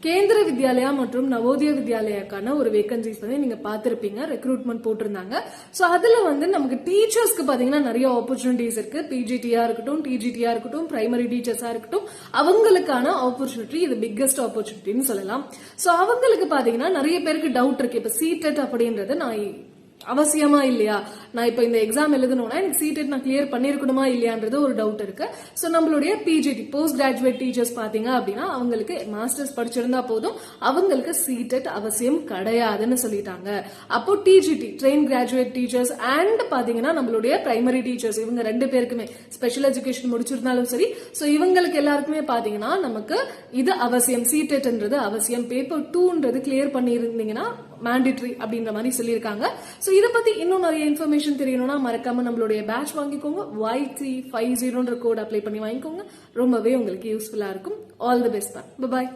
கேந்திர வித்யாலயா மற்றும் நவோதய வித்யாலயாக்கான ஒரு வேகன்சிஸ் வந்து நீங்க பாத்திருப்பீங்க, ரெக்ரூட்மெண்ட் போட்டிருந்தாங்க. சோ அதுல வந்து நமக்கு டீச்சர்ஸ்க்கு பாத்தீங்கன்னா நிறைய ஆப்பர்ச்சுனிட்டிஸ் இருக்கு. பிஜிடியா இருக்கட்டும், டிஜிடியா இருக்கட்டும், பிரைமரி டீச்சர்ஸா இருக்கட்டும், அவங்களுக்கான ஆப்பர்ச்சுனிட்டி இது பிக்கஸ்ட் ஆப்பர்ச்சுனிட்டின்னு சொல்லலாம். சோ அவங்களுக்கு பாத்தீங்கன்னா நிறைய பேருக்கு டவுட் இருக்கு. இப்ப சிடெட் அப்படின்றது நான் அவசியமா இல்லையா, நான் இப்ப இந்த எக்ஸாம் எழுதணும்னா எனக்கு சிடெட் நான் கிளியர் பண்ணிருக்கணுமா இல்லையான்றது ஒரு டவுட் இருக்கு. சோ நம்மளுடைய பிஜிடி போஸ்ட் கிராஜுவேட் டீச்சர்ஸ் பாத்தீங்க அப்படின்னா அவங்களுக்கு மாஸ்டர்ஸ் படிச்சிருந்தா போதும், அவங்களுக்கு சிடெட் அவசியம் கிடையாதுன்னு சொல்லிட்டாங்க. அப்போ டிஜிடி ட்ரெயின் கிராஜுவேட் டீச்சர்ஸ் அண்ட் பாத்தீங்கன்னா நம்மளுடைய பிரைமரி டீச்சர்ஸ் இவங்க ரெண்டு பேருக்குமே ஸ்பெஷல் எஜுகேஷன் முடிச்சிருந்தாலும் சரி, சோ இவங்களுக்கு எல்லாருக்குமே பாத்தீங்கன்னா நமக்கு இது அவசியம், சிடெட்ன்றது அவசியம். பேப்பர் 2ன்றது கிளியர் பண்ணிருந்தீங்கன்னா மேண்டேட்டரி அப்படின்ற மாதிரி சொல்லியிருக்காங்க. சோ இத பத்தி இன்னும் நிறைய இன்ஃபர்மேஷன் தெரியணும்னா மறக்காம நம்மளுடைய பேட்ச் வாங்கிக்கோங்க. Y350 கோட் அப்ளை பண்ணி வாங்கிக்கோங்க. ரொம்பவே உங்களுக்கு யூஸ்ஃபுல்லா இருக்கும். ஆல் தி பெஸ்ட் தான். பை.